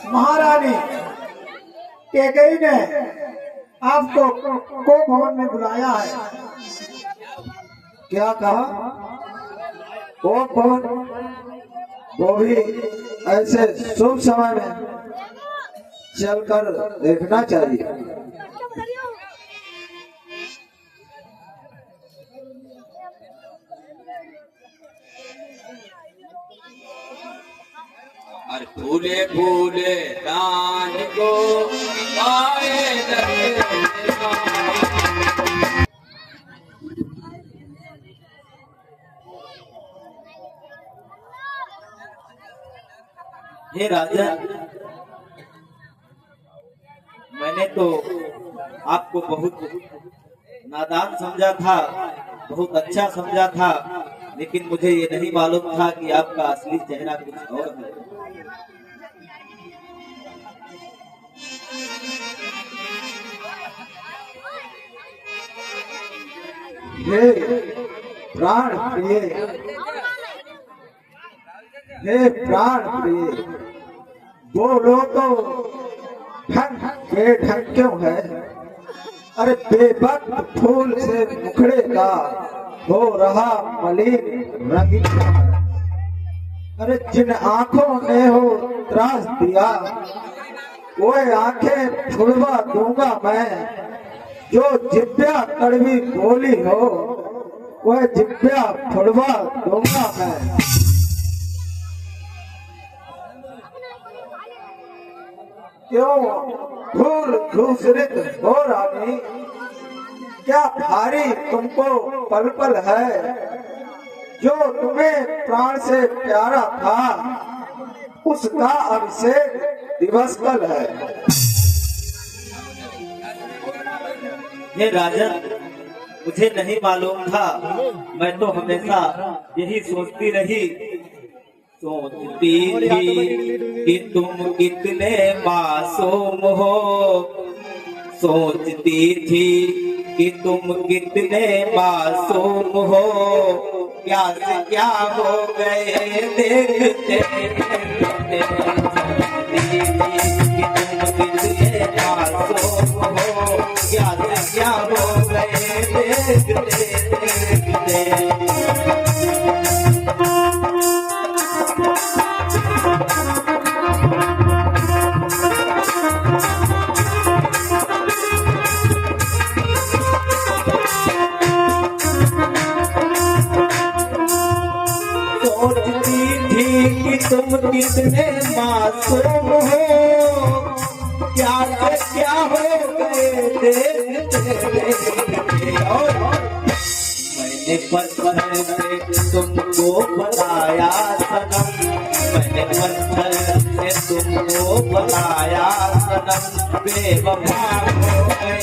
महारानी कैकेयी ने आपको को भवन में बुलाया है। क्या कहा? वो कौन? वो भी ऐसे शुभ समय में चलकर देखना चाहिए। और फूले फूले दान को आए हे राजा, मैंने तो आपको बहुत नादान समझा था, बहुत अच्छा समझा था, लेकिन मुझे ये नहीं मालूम था कि आपका असली चेहरा कुछ और है। हे प्राण प्रिय, हे प्राण प्रिय, बोलो तो ढंग बेढंग क्यों है? अरे बेबक फूल से मुखड़े का हो रहा मलिन रंगीन। अरे जिन आंखों ने हो त्रास दिया, वो आंखें छुड़वा दूंगा मैं। जो जिब्या कड़वी बोली हो, वह जिब्या छुड़वा दूंगा मैं। क्यों घूर घूसरित हो रानी? क्या भारी तुमको पल पल है? जो तुम्हें प्राण से प्यारा था, उसका अभिषेक दिवस कल है। हे राजन, मुझे नहीं मालूम था। मैं तो हमेशा यही सोचती रही, सोचती थी कि तुम कितने मासूम हो, सोचती थी कि तुम कितने मासूम हो। क्या से क्या हो गए देखते देखते, सोचती थी कि तुम कितने मासूम हो। क्या से क्या हो गए देखते देखते। तुम कितने मासूम हो, क्या से क्या हो गए देखते। और मैंने पत्थर से तुमको बनाया सनम, मैंने पत्थर से तुमको बनाया सनम, बेवफा हो गए।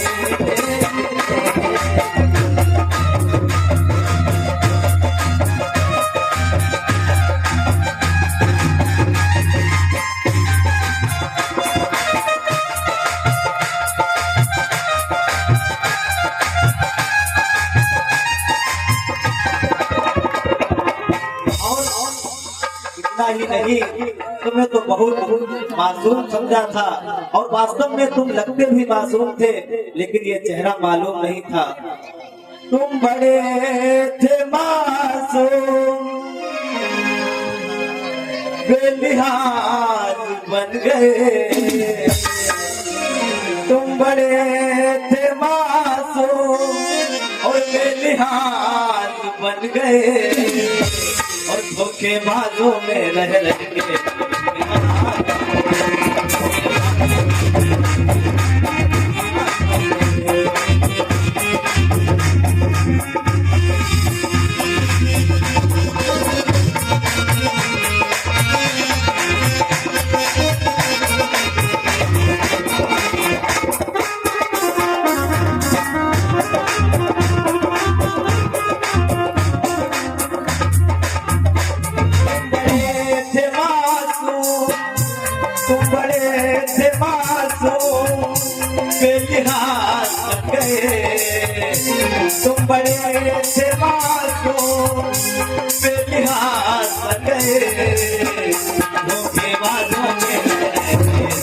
ही नहीं, तुम्हें तो बहुत मासूम समझा था, और वास्तव में तुम लगते भी मासूम थे, लेकिन ये चेहरा मालूम नहीं था। तुम बड़े थे मासूम, बेलिहाज बन गए। तुम बड़े थे मासूम और बेलिहाज बन गए, और धोखेबाजों में रह के तुम बड़े थे मासूम, बेलिहाज बन गए, धोखेबाजों में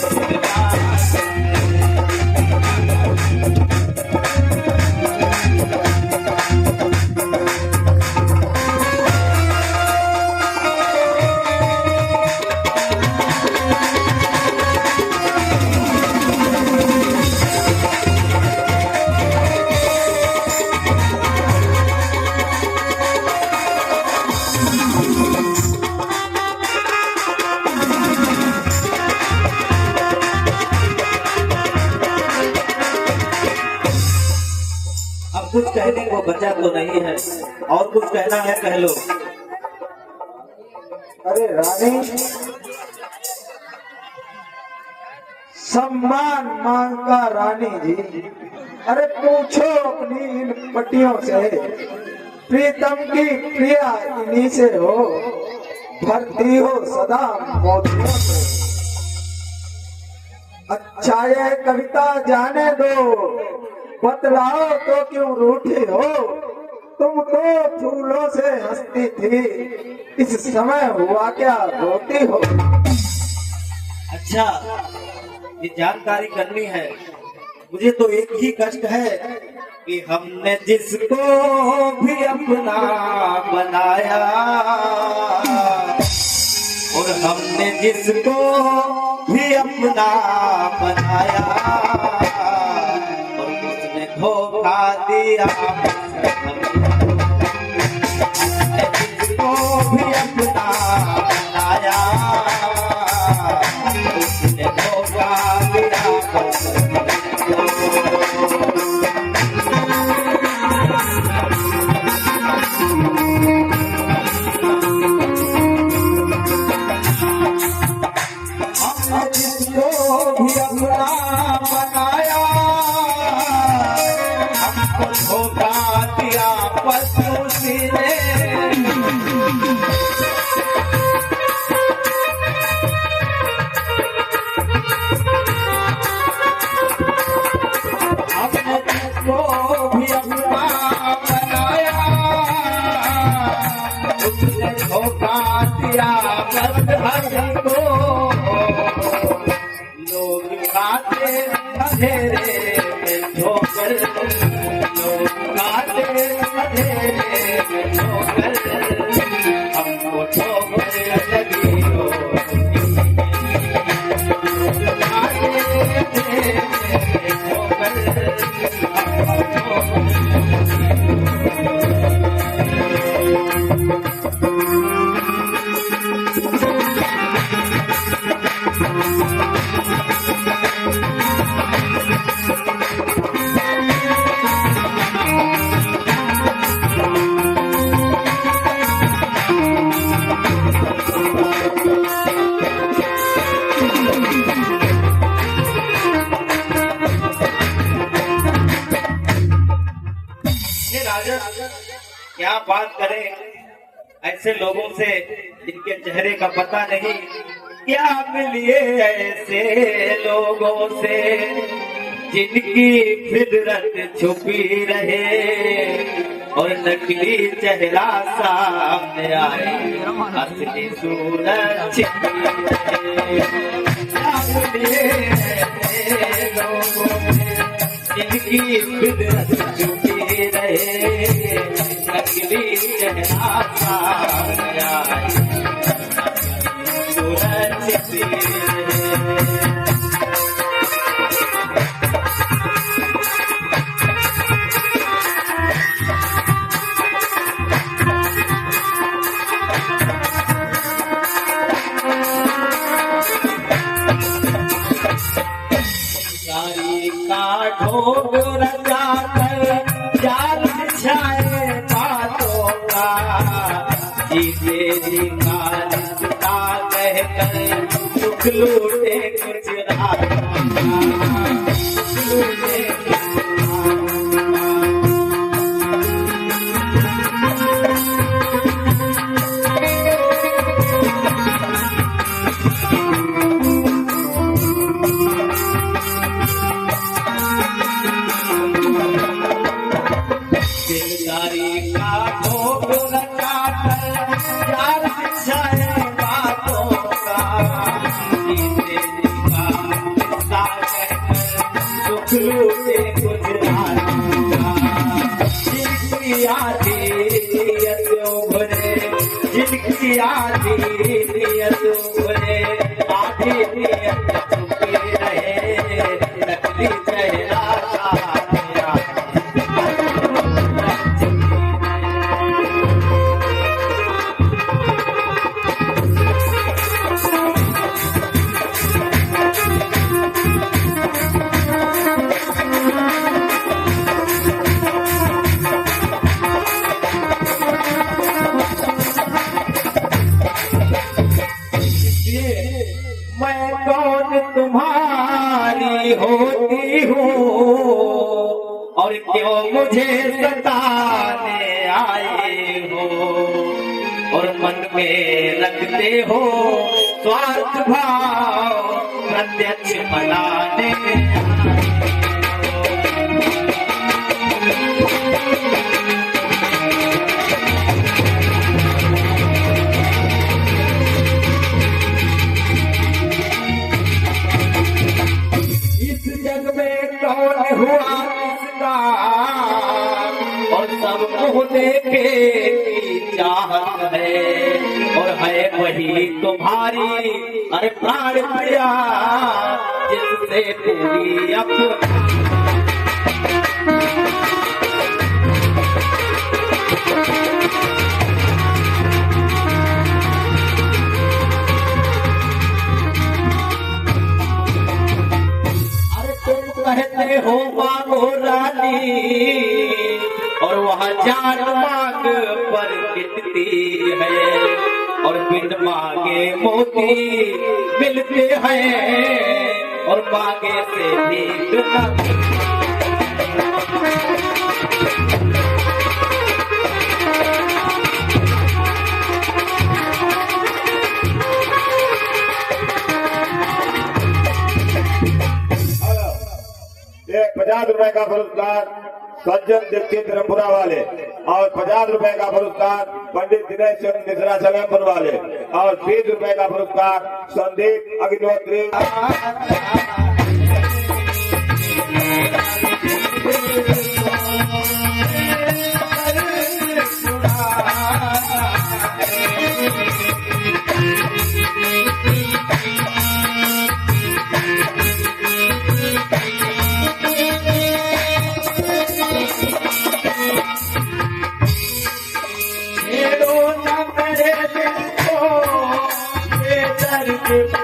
अब कुछ कहने को बचा तो नहीं है, और कुछ कहना है कह लो। अरे रानी, सम्मान मांगा रानी जी। अरे पूछो अपनी इन पट्टियों से, प्रीतम की प्रिया इन्हीं से हो, भरती हो सदा मोतियों से। अच्छा ये कविता जाने दो, बतलाओ तो क्यों रूठी हो, तुम तो फूलों से हंसती थी, इस समय हुआ क्या रोती हो। अच्छा, ये जानकारी करनी है। मुझे तो एक ही कष्ट है कि हमने जिसको भी अपना बनाया, और हमने जिसको भी अपना बनाया, और उसने धोखा दिया। जिसको भी अपना बनाया, उसने धोखा दिया। लोग खाते अंधेरे में ठोकर, लोग खाते अंधेरे में ठोकर, हमको ठोकर लगी हो। खाते अंधेरे में ठोकर, हमको क्या बात करें ऐसे लोगों से जिनके चेहरे का पता नहीं, क्या मिलिए ऐसे लोगों से जिनकी फितरत छुपी रहे, और नकली चेहरा सामने आए, असली सूरत छिपी रहे। क्या मिलिए ऐसे लोगों से जिनकी फितरत छुपी रहे, नकली चेहरा सामने आए, सूरत छिपी रहे। ढोंग रचा कर जाल बिछाए बातों का, जीते जी कालिस्ता कहकर दुख लूटे कुछ रात लूटे। जिनकी आधी नियत उभरे, आधी नियत छुपी रहे, नकली चेहरा सामने आए। मैं कौन तुम्हारी होती हूँ और क्यों मुझे सताने आए हो और मन में रखते हो स्वार्थ भाव प्रत्यक्ष बनाने हुआ किसका और सबको देखे की चाहत है और है वही तुम्हारी अरे प्राण प्रिया जिससे पूरी अपनी कहते हो मांगो रानी और वहाँ जान मांग पर गिरती है और बिन मांगे मोती मिलते हैं और मांगे से भी एक 50 रुपए का पुरस्कार सज्जन दीक्षित रंगपुरा वाले और 50 रुपए का पुरस्कार पंडित दिनेश चंद्र मिश्रा सलेमपुर वाले और 20 रुपए का पुरस्कार संदीप अग्निहोत्री।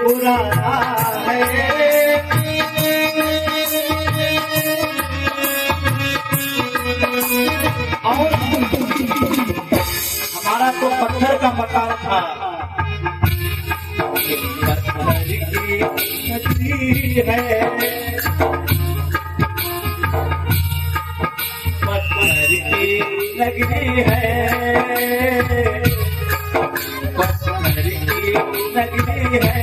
पुराना है और हमारा तो पत्थर का मकान था पत्थर की नगरी है पत्थर की नगरी है पत्थर की नगरी है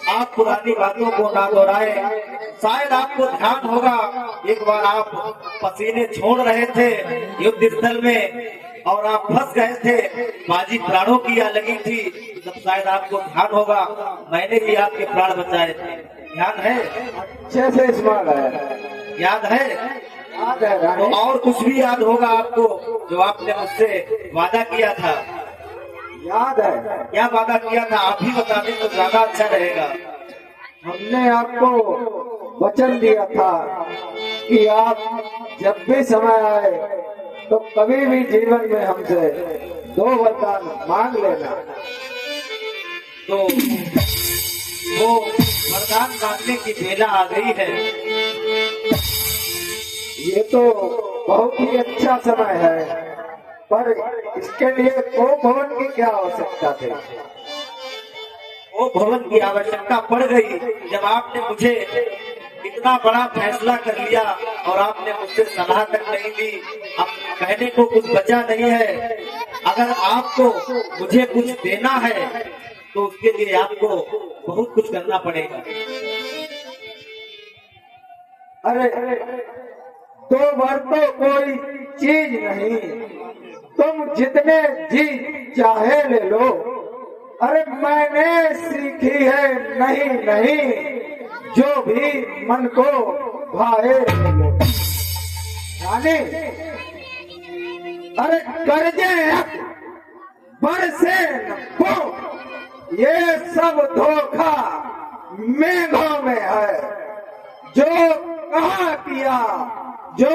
आप पुरानी बातों को ना दोहराए। शायद आपको ध्यान होगा एक बार आप पसीने छोड़ रहे थे युद्ध स्थल में और आप फंस गए थे, बाजी प्राणों की आ लगी थी, तब शायद आपको ध्यान होगा मैंने भी आपके प्राण बचाए थे। ध्यान है? अच्छे से स्मरण है। याद है? तो और कुछ भी याद होगा आपको जो आपने मुझसे वादा किया था? याद है। क्या वादा किया था आप ही बता दें तो ज्यादा अच्छा रहेगा। हमने आपको वचन दिया था कि आप जब भी समय आए तो कभी भी जीवन में हमसे 2 वरदान मांग लेना। तो वो वरदान मांगने की बेला आ गई है। ये तो बहुत ही अच्छा समय है, पर इसके लिए वो भवन की क्या आवश्यकता थी? वो भवन की आवश्यकता पड़ गई जब आपने मुझे इतना बड़ा फैसला कर लिया और आपने मुझसे सलाह तक नहीं दी। अब कहने को कुछ बचा नहीं है। अगर आपको मुझे कुछ देना है तो उसके लिए आपको बहुत कुछ करना पड़ेगा। अरे 2 बार तो कोई चीज नहीं, तुम जितने जी चाहे ले लो। अरे मैंने सीखी है नहीं नहीं, जो भी मन को भाए ले लो। यानी अरे कर्जे बरसे वो ये सब धोखा मेघों में है। जो कहा किया, जो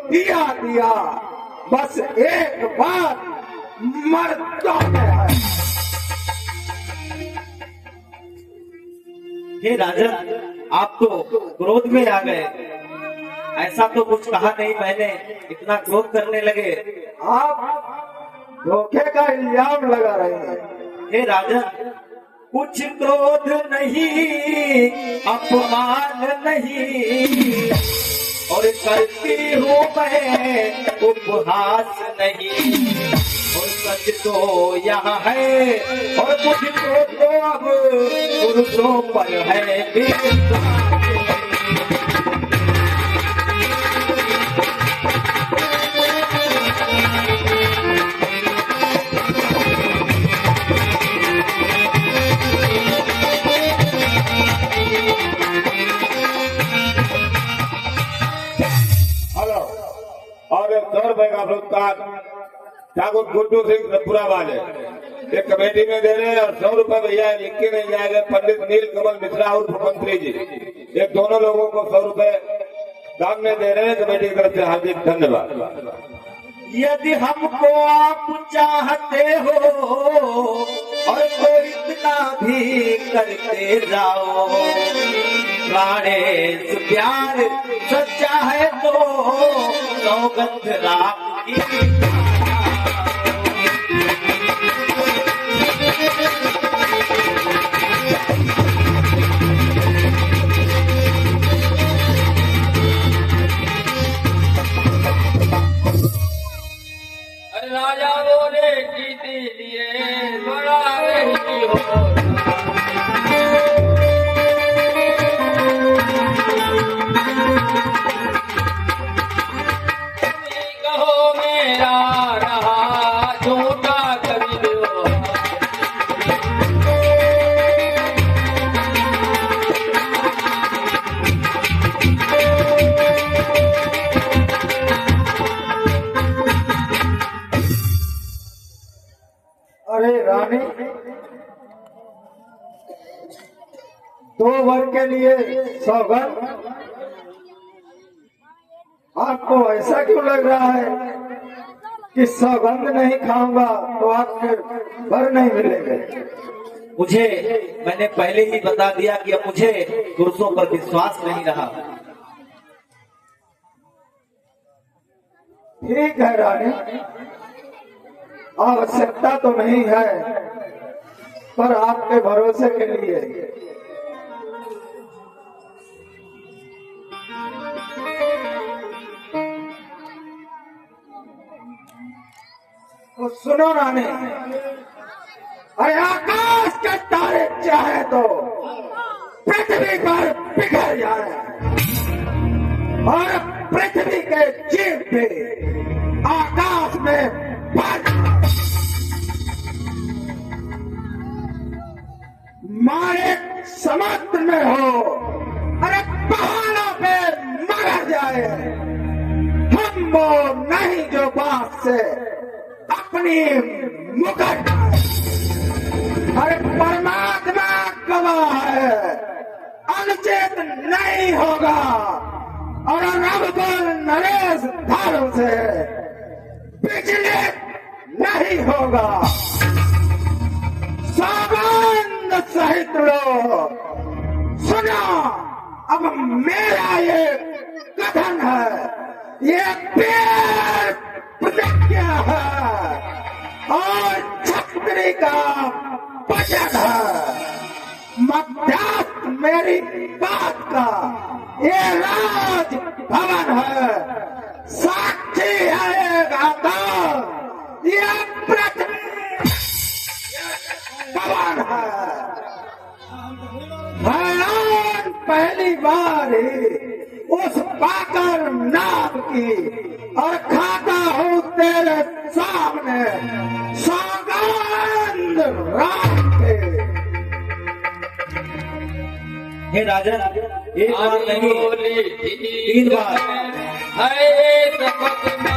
दिया दिया, बस एक बात मर्दों में है। हे राजन, आप तो क्रोध में आ गए। ऐसा तो कुछ कहा नहीं मैंने, इतना क्रोध करने लगे। आप धोखे का इल्जाम लगा रहे हैं। हे राजन, कुछ क्रोध नहीं, अपमान नहीं, और करती हूँ मैं उपहास नहीं, और सच तो यहाँ है, और मुझको तो अब पुरुषों पर है विश्वास। हेलो, और 100 रुपए का पुरस्कार ठाकुर गुड्डू सिंह रतपुरा वाले एक कमेटी में दे रहे हैं, और 100 रुपए भैया लिख के नहीं जाएगा पंडित नील कमल मिश्रा उर्फ मंत्री जी, एक दोनों लोगों को 100 रुपए दान में दे रहे हैं कमेटी की तरफ से। हार्दिक धन्यवाद। यदि हमको आप चाहते हो और तो इतना भी करते जाओ, प्राणेश प्यार सच्चा है तो सौगंध राम की। राजा बोले जीती लिए बड़ा नहीं हो, कहो मेरा रहा झूठा कभी दो। अरे रानी, 2 वर्ष के लिए सौगंध, आपको ऐसा क्यों लग रहा है कि सौगंध नहीं खाऊंगा तो आपके भर नहीं मिलेंगे? मुझे, मैंने पहले ही बता दिया कि अब मुझे पुरुषों पर विश्वास नहीं रहा। ठीक है रानी, आवश्यकता तो नहीं है, पर आपके भरोसे के लिए तो सुनो रानी, अरे आकाश के तारे चाहे तो पृथ्वी पर पिघल जाए, और पृथ्वी के जीव भी आकाश में मारे समुद्र में हो, अरे पहाड़ों पे मर जाए, हम वो नहीं जो बात से अपनी मुकट, अरे परमात्मा गवाह है, अनुचित नहीं होगा, और रघुकुल नरेश धारों से विचलित नहीं होगा। सौगंध सहित लो, सुनो, अब मेरा ये कथन है, ये पीर प्रतिज्ञा है, और छत्री का वचन है, मध्याह्न मेरी बात का ये राज भवन है, साक्षी आएगा तो ये पृथ्वी भवन है। भगवान पहली बार ही उस पाकर नाम की, और खाता हूँ तेरे सामने सौगंध राम के। हे राजन, एक बार नहीं 3 बार है शपथ में